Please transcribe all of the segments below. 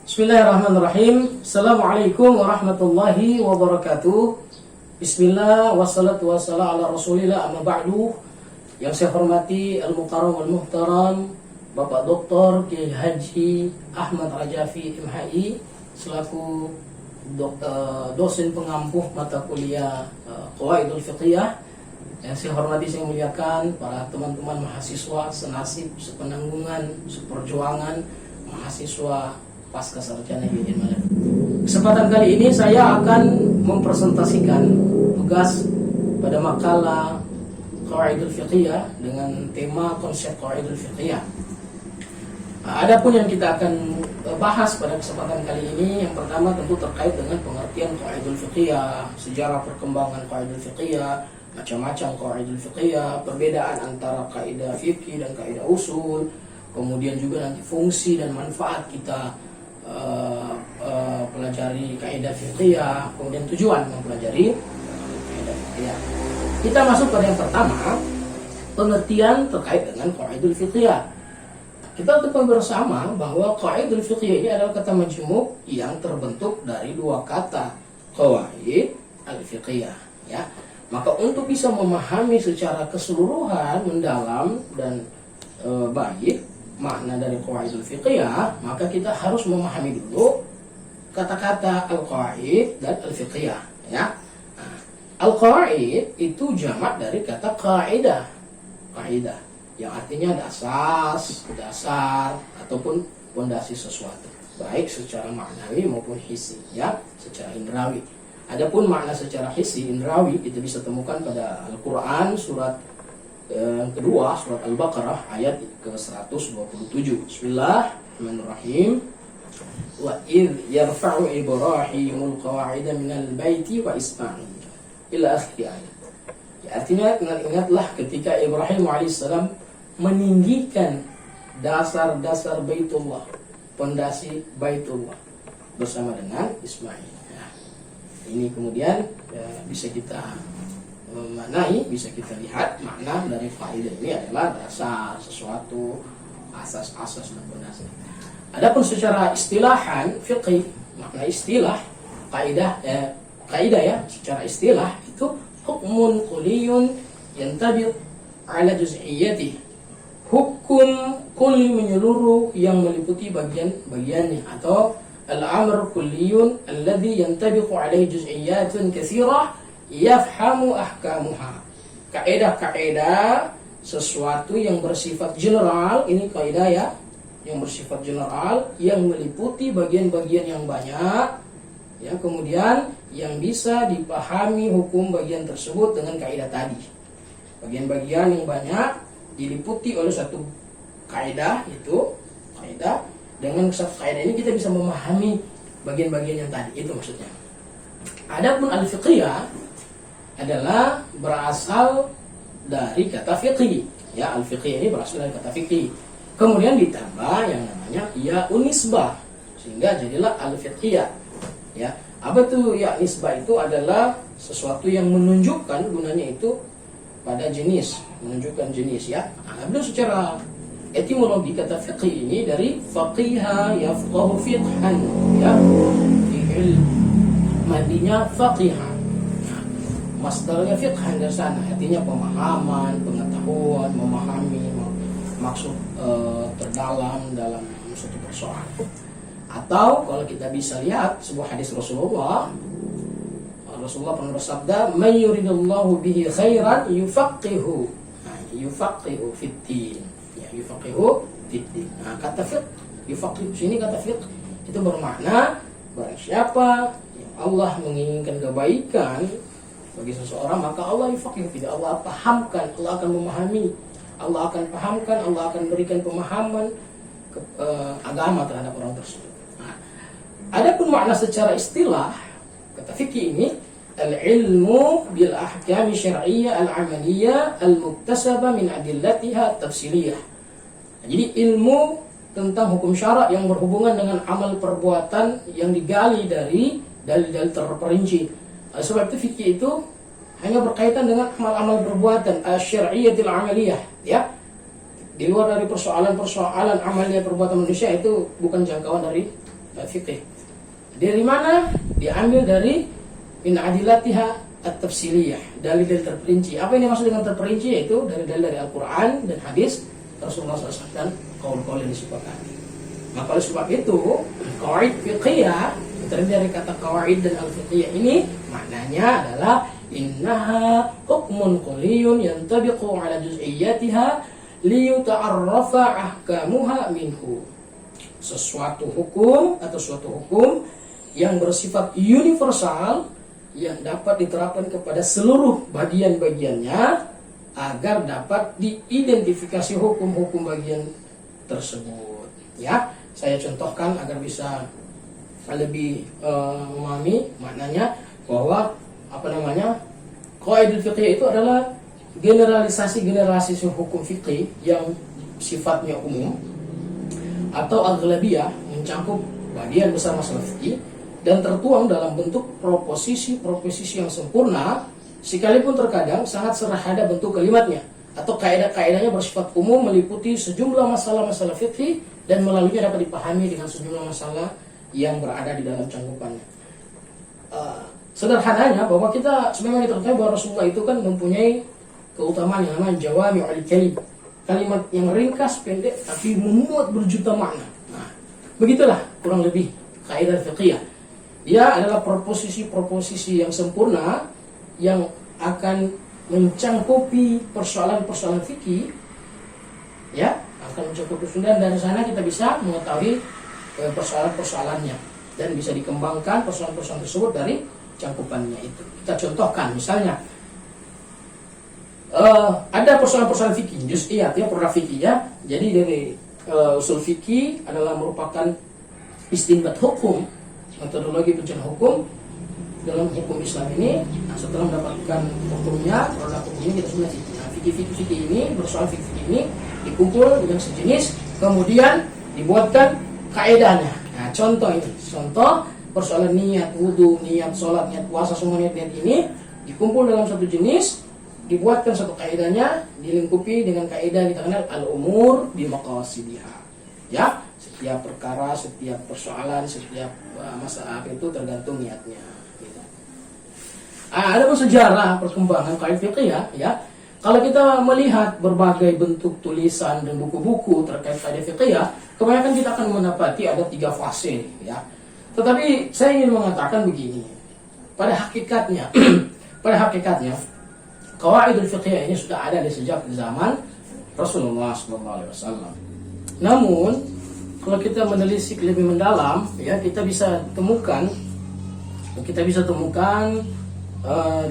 Bismillahirrahmanirrahim. Assalamualaikum warahmatullahi wabarakatuh. Bismillah wassalatu wassalamu ala rasulillah amma ba'du. Yang saya hormati Al-Mukarram Al-Muhtaram Bapak Dr. Kiai Haji Ahmad Rajafi MHI selaku dosen pengampuh mata kuliah Qawaidul Fiqhiyah. Yang saya hormati, saya muliakan para teman-teman mahasiswa senasib, sepenanggungan, seperjuangan mahasiswa pasca sarjana Yudin Malam. Kesempatan kali ini saya akan mempresentasikan tugas pada makalah Qawaidul Fiqhiyah dengan tema konsep Qawaidul Fiqhiyah. Adapun yang kita akan bahas pada kesempatan kali ini, yang pertama tentu terkait dengan pengertian Qawaidul Fiqhiyah, sejarah perkembangan Qawaidul Fiqhiyah, macam-macam Qawaidul Fiqhiyah, perbedaan antara kaidah fikih dan kaidah usul, kemudian juga nanti fungsi dan manfaat kita pelajari kaidah fiqhiyah, kemudian tujuan mempelajari kaidah fiqhiyah. Kita masuk pada yang pertama, pengertian terkait dengan qawaidul fiqhiyah. Kita ketahui bersama bahwa qawaidul fiqhiyah ini adalah kata majmuk yang terbentuk dari dua kata, qawaid al-fiqhiyah, ya. Maka untuk bisa memahami secara keseluruhan, mendalam dan baik makna dari qawaidul fiqhiyah, maka kita harus memahami dulu kata-kata al-qawaid dan al-fiqhiyah, ya. Nah, al-qawaid itu jamak dari kata kaidah. Kaidah yang artinya dasar ataupun pondasi sesuatu, baik secara maknawi maupun hissi, ya, secara indrawi. Adapun makna secara hissi indrawi kita bisa temukan pada Al-Qur'an surat yang kedua, surat Al-Baqarah ayat ke-127. Bismillahirrahmanirrahim. Wa idh yarfa'u Ibrahimul qawa'ida minal baiti wa Ismail ila akhir ayat. Ya, artinya ingatlah ketika Ibrahim alaihissalam meninggikan dasar-dasar Baitullah, pondasi Baitullah bersama dengan Ismail. Ya, ini kemudian bisa kita memaknai, bisa kita lihat makna dari kaidah ini adalah dasar sesuatu, asas-asas dan pondasi. Adapun secara istilahan fiqih, makna istilah kaidah ya, secara istilah itu hukmun kulliyun yantabiq ala juz'iyyati, hukum kulli menyeluruh yang meliputi bagian-bagiannya, atau al-amr kulliyun alladhi yantabiqu alaihi juz'iyyatun katsirah yafhamu ahkamuha. Kaidah-kaidah sesuatu yang bersifat general, ini kaidah ya, yang bersifat general, yang meliputi bagian-bagian yang banyak, ya, kemudian yang bisa dipahami hukum bagian tersebut dengan kaidah tadi. Bagian-bagian yang banyak diliputi oleh satu kaidah, itu kaidah. Dengan satu kaidah ini kita bisa memahami bagian-bagian yang tadi, itu maksudnya. Adapun al-fiqhiyah adalah berasal dari kata fiqih, ya, al-fiqih ini berasal dari kata fiqih, kemudian ditambah yang namanya ya unisbah, sehingga jadilah al-fiqhiyah, ya. Apa itu ya nisbah? Itu adalah sesuatu yang menunjukkan, gunanya itu pada jenis, menunjukkan jenis, ya. Nah, secara etimologi kata fiqih ini dari faqiha yafqahu fiqhan, ya, fi'il madinya faqiha, masdarnya fiqhan dari sana, artinya pemahaman, pengetahuan, memahami maksud terdalam dalam suatu persoalan. Atau kalau kita bisa lihat sebuah hadis Rasulullah pernah bersabda, "May yuridullahu bihi khairan yufaqihu." Nah, yufaqihu fiddin. Ya, yufaqihu fiddin. Nah, kata fiqh, yufaqihu sini kata fiqh itu bermakna barang siapa yang Allah menginginkan kebaikan bagi seseorang, maka Allah yufaqihu fiddin. Allah pahamkan, Allah akan memahami, Allah akan pahamkan, Allah akan berikan pemahaman agama terhadap orang tersebut. Nah, adapun makna secara istilah kata fikih ini, al-ilmu bil ahkam syar'iyyah al-amaliyah al-muktasabah min adillatiha tafsiliyah. Nah, jadi ilmu tentang hukum syarak yang berhubungan dengan amal perbuatan yang digali dari dalil-dalil terperinci. Sebab itu fikih itu hanya berkaitan dengan amal-amal perbuatan syar'iyyatil amaliyah, ya. Di luar dari persoalan-persoalan amalia perbuatan manusia itu bukan jangkauan dari fikih. Dari mana? Diambil dari min adilatiha at-tafsiliyah, dalil-dalil terperinci. Apa ini maksud dengan terperinci? Yaitu dari dalil dari Al-Quran dan hadis Rasulullah SAW dan kaul-kaul yang disepakati. Maka oleh sebab itu, qawaid fiqhiyah terdiri dari kata qawaid dan al-fiqhiyah ini maknanya adalah innaha hukmun kulliyun yantabiqu ala juz'iyyatiha liyuta'arrafa ahkamuha minhu. Sesuatu hukum atau suatu hukum yang bersifat universal yang dapat diterapkan kepada seluruh bagian-bagiannya agar dapat diidentifikasi hukum-hukum bagian tersebut. Ya, saya contohkan agar bisa lebih memahami maknanya bahwa qawaidul fiqh itu adalah generalisasi hukum fikih yang sifatnya umum atau aghlabiyah, mencakup bagian besar masalah fikih dan tertuang dalam bentuk proposisi yang sempurna, sekalipun terkadang sangat serahada bentuk kalimatnya atau kaidah-kaidahnya bersifat umum meliputi sejumlah masalah-masalah fikih dan melaluinya dapat dipahami dengan sejumlah masalah yang berada di dalam cangkupannya. Sederhananya bahwa kita sebenarnya ketahui bahwa Rasulullah itu kan mempunyai keutamaan yang namanya jawami'ul kalim, kalimat yang ringkas pendek tapi memuat berjuta makna. Nah, begitulah kurang lebih kaidah fiqhiyah. Dia adalah proposisi yang sempurna yang akan mencangkupi persoalan-persoalan fikih, ya, akan mencakupi dan dari sana kita bisa mengetahui persoalan-persoalannya dan bisa dikembangkan persoalan-persoalan tersebut dari cangkupannya itu. Kita contohkan misalnya ada persoalan-persoalan fikih, juz'iyat ya, produk fikih ya. Jadi dari usul fikih adalah merupakan istinbat hukum, metodologi pencarian hukum dalam hukum Islam ini. Nah, setelah mendapatkan hukumnya, produk hukumnya kita sudah fikih ini, persoalan fikih ini dikumpul dengan sejenis, kemudian dibuatkan kaedahnya. Nah, contoh persoalan niat wudu, niat sholat, niat puasa, semua niat ini dikumpul dalam satu jenis, dibuatkan satu kaedahnya, dilingkupi dengan kaedah kita kenal al-umur bi maqasidiha. Ya, setiap perkara, setiap persoalan, setiap masalah itu tergantung niatnya. Gitu. Ada sejarah perkembangan kaidah fikih ya. Kalau kita melihat berbagai bentuk tulisan dan buku-buku terkait kaidah fikih, kebanyakan kita akan mendapati ada 3 fase ya. Tetapi saya ingin mengatakan begini, pada hakikatnya qawaidul fiqhiyah ini sudah ada sejak zaman Rasulullah SAW. Namun kalau kita menelisik lebih mendalam, ya kita bisa temukan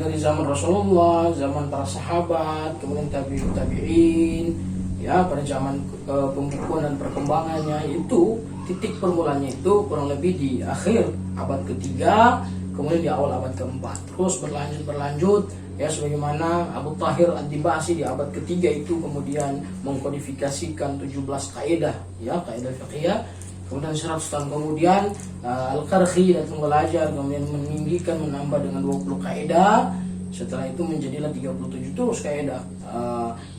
dari zaman Rasulullah, zaman para sahabat, kemudian tabi'in, ya pada zaman pembukuan dan perkembangannya itu titik permulaannya itu kurang lebih di akhir abad ketiga, kemudian di awal abad keempat, terus berlanjut ya, sebagaimana Abu Tahir Ad-Dibasi di abad ketiga itu kemudian mengkodifikasikan 17 kaidah ya, kaidah fiqhiyah. Kemudian 100 tahun kemudian Al-Qarhi datang belajar, kemudian meninggikan, menambah dengan 20 kaidah. Setelah itu menjadilah 37 terus kaidah.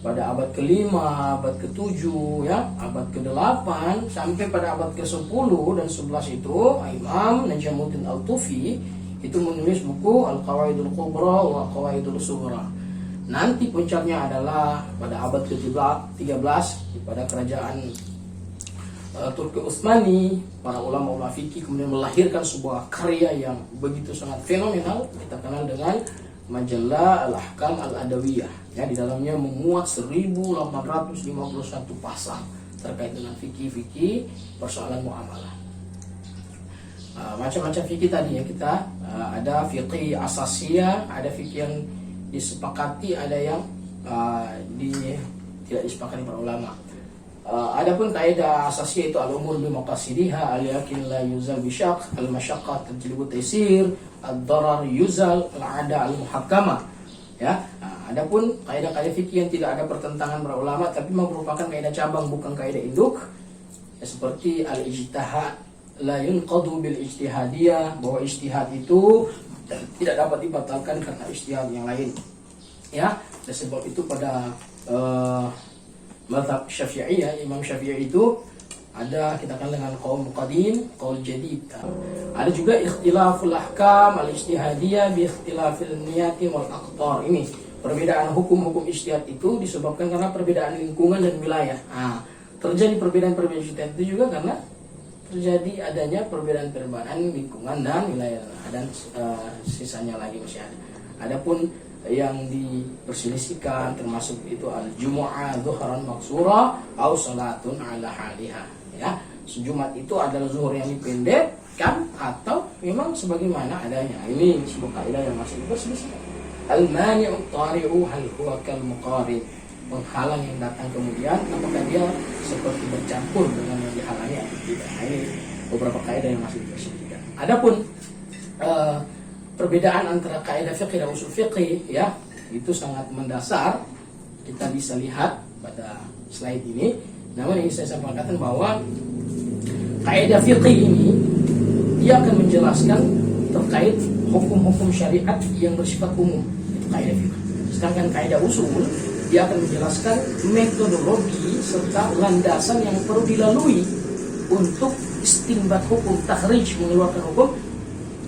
Pada abad ke-5, abad ke-7 ya, abad ke-8 sampai pada abad ke-10 dan 11 itu Imam Najmuddin Al-Tufi itu menulis buku Al-Qawaidul Kubra wa Qawaidul Sughra. Nanti puncaknya adalah pada abad ke-13 pada kerajaan Turki Utsmani, para ulama fikih kemudian melahirkan sebuah karya yang begitu sangat fenomenal, kita kenal dengan Majallah Al-Ahkam Al-Adawiyah. Ya, di dalamnya memuat 1851 pasal terkait dengan fikih persoalan muamalah. Macam-macam fikih tadi ya kita ada fikih asasiyah, ada fikih yang disepakati, ada yang tidak disepakati para ulama. Adapun kaidah asasiyah itu al-umur bi maqasidiha, al-yakin la yuzal bi syaq, al-masyaqqah tajlibu taysir, ad-darar yuzal, al-'ada al-muhakkamah. Ya. Adapun kaidah-kaidah fikih yang tidak ada pertentangan para ulama tapi merupakan kaidah cabang bukan kaidah induk, ya, seperti al-ijtihad la yunqadu bil ijtihadiyah, bahwa ijtihad itu tidak dapat dibatalkan karena ijtihad yang lain. Ya, dan sebab itu pada mazhab Syafi'iyah, Imam Syafi'i itu Ada kita kenal dengan qaul qadim, qaul jadid. Ada juga ikhtilaful ahkam al-ijtihadiyah bi ikhtilafil niyati wal aqtar. Ini perbedaan hukum-hukum ijtihad itu disebabkan karena perbedaan lingkungan dan wilayah. Terjadi perbedaan-perbedaan ijtihad itu juga karena terjadi adanya perbedaan-perbedaan lingkungan dan wilayah. Dan sisanya lagi masih ada. Adapun yang diperselisihkan termasuk itu al-jumu'ah dhuhran maksura au salatun ala haliha, ya. Jumat itu adalah zuhur yang dipendekkan atau memang sebagaimana adanya. Ini sebuah kaidah yang masih diperselisihkan. Al-mani'u tari'u hal huwa kal muqarib. Penghalang yang datang kemudian apakah dia seperti bercampur dengan yang dihalangi atau tidak. Nah, ini beberapa kaidah yang masih diperselisihkan. Adapun perbedaan antara kaidah fikih dan usul fikih, ya, itu sangat mendasar. Kita bisa lihat pada slide ini. Namun yang saya sampaikan bahwa kaidah fikih ini dia akan menjelaskan terkait hukum-hukum syariat yang bersifat umum. Itu kaidah fikih. Sedangkan kaidah usul dia akan menjelaskan metodologi serta landasan yang perlu dilalui untuk istinbat hukum, takhrij, mengeluarkan hukum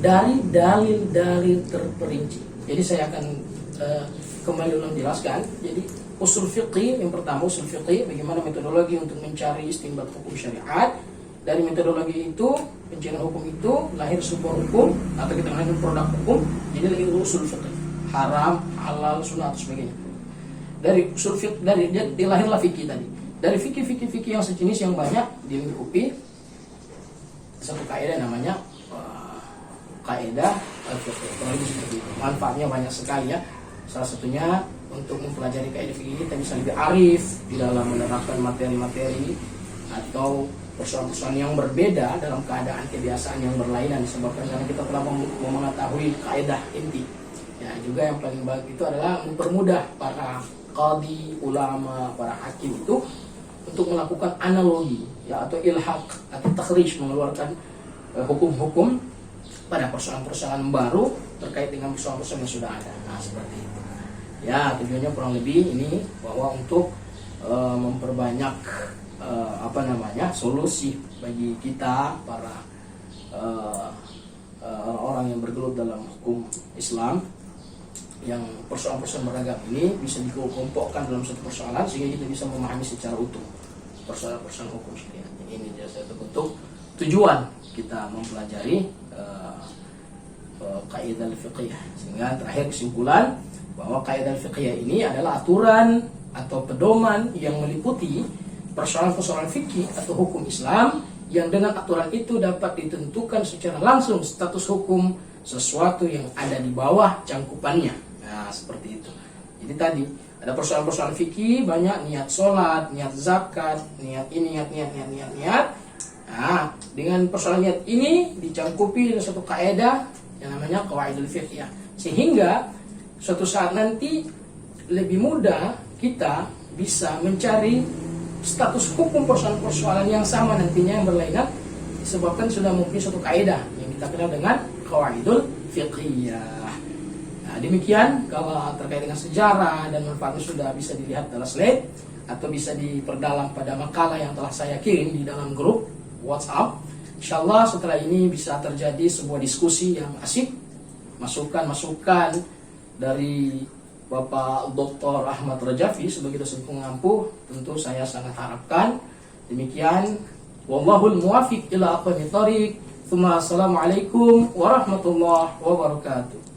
dari dalil-dalil terperinci. Jadi saya akan kembali ulang jelaskan. Jadi usul fiqih yang pertama, usul fiqih bagaimana metodologi untuk mencari istinbat hukum syariat. Dari metodologi itu, pencarian hukum itu lahir sebuah hukum atau kita mengenal produk hukum. Jadi lagi usul fiqih, haram, halal, sunnah atau sebagainya. Dari usul fiqih, dari dia dilahirlah fikih tadi. Dari fikih yang sejenis yang banyak dilingkupi satu kaidah namanya kaidah al-fiqh. Kalau ini seperti itu. Manfaatnya banyak sekali, ya. Salah satunya untuk mempelajari kaidah fikih kita bisa lebih arif di dalam menerapkan materi-materi atau persoalan-persoalan yang berbeda dalam keadaan kebiasaan yang berlainan disebabkan karena kita telah mengetahui kaidah inti. Ya, juga yang paling baik itu adalah mempermudah para qadi, ulama, para hakim itu untuk melakukan analogi, ya, atau ilhaq atau takhrij, mengeluarkan hukum-hukum pada persoalan-persoalan baru terkait dengan persoalan-persoalan yang sudah ada. Nah, seperti itu. Ya, tujuannya kurang lebih ini bahwa untuk memperbanyak solusi bagi kita para orang-orang yang bergelut dalam hukum Islam yang persoalan-persoalan beragam ini bisa dikelompokkan dalam satu persoalan sehingga kita bisa memahami secara utuh persoalan-persoalan hukum syariat. Ini satu bentuk tujuan kita mempelajari kaidah fiqhiyah. Sehingga terakhir kesimpulan bahwa kaidah fiqhiyah ini adalah aturan atau pedoman yang meliputi persoalan-persoalan fikih atau hukum Islam yang dengan aturan itu dapat ditentukan secara langsung status hukum sesuatu yang ada di bawah cangkupannya. Nah, seperti itu. Jadi tadi ada persoalan-persoalan fikih banyak, niat sholat, niat zakat, niat ini, niat. Nah, dengan persoalan niat ini dicangkupi dengan satu kaidah yang namanya qawaidul fiqh, ya. Sehingga suatu saat nanti lebih mudah kita bisa mencari status hukum persoalan-persoalan yang sama nantinya yang berlainan disebabkan sudah mempunyai suatu kaidah yang kita kenal dengan qawaidul fiqhiyah. Nah, demikian kalau terkait dengan sejarah dan manfaatnya sudah bisa dilihat dalam slide atau bisa diperdalam pada makalah yang telah saya kirim di dalam grup WhatsApp. Insyaallah setelah ini bisa terjadi sebuah diskusi yang asik, masukan-masukan dari Bapak Dr. Ahmad Rajafi sebagai dosen pengampu tentu saya sangat harapkan. Demikian, wallahul muwafiq ila aqwamit thoriq. Assalamualaikum warahmatullahi wabarakatuh.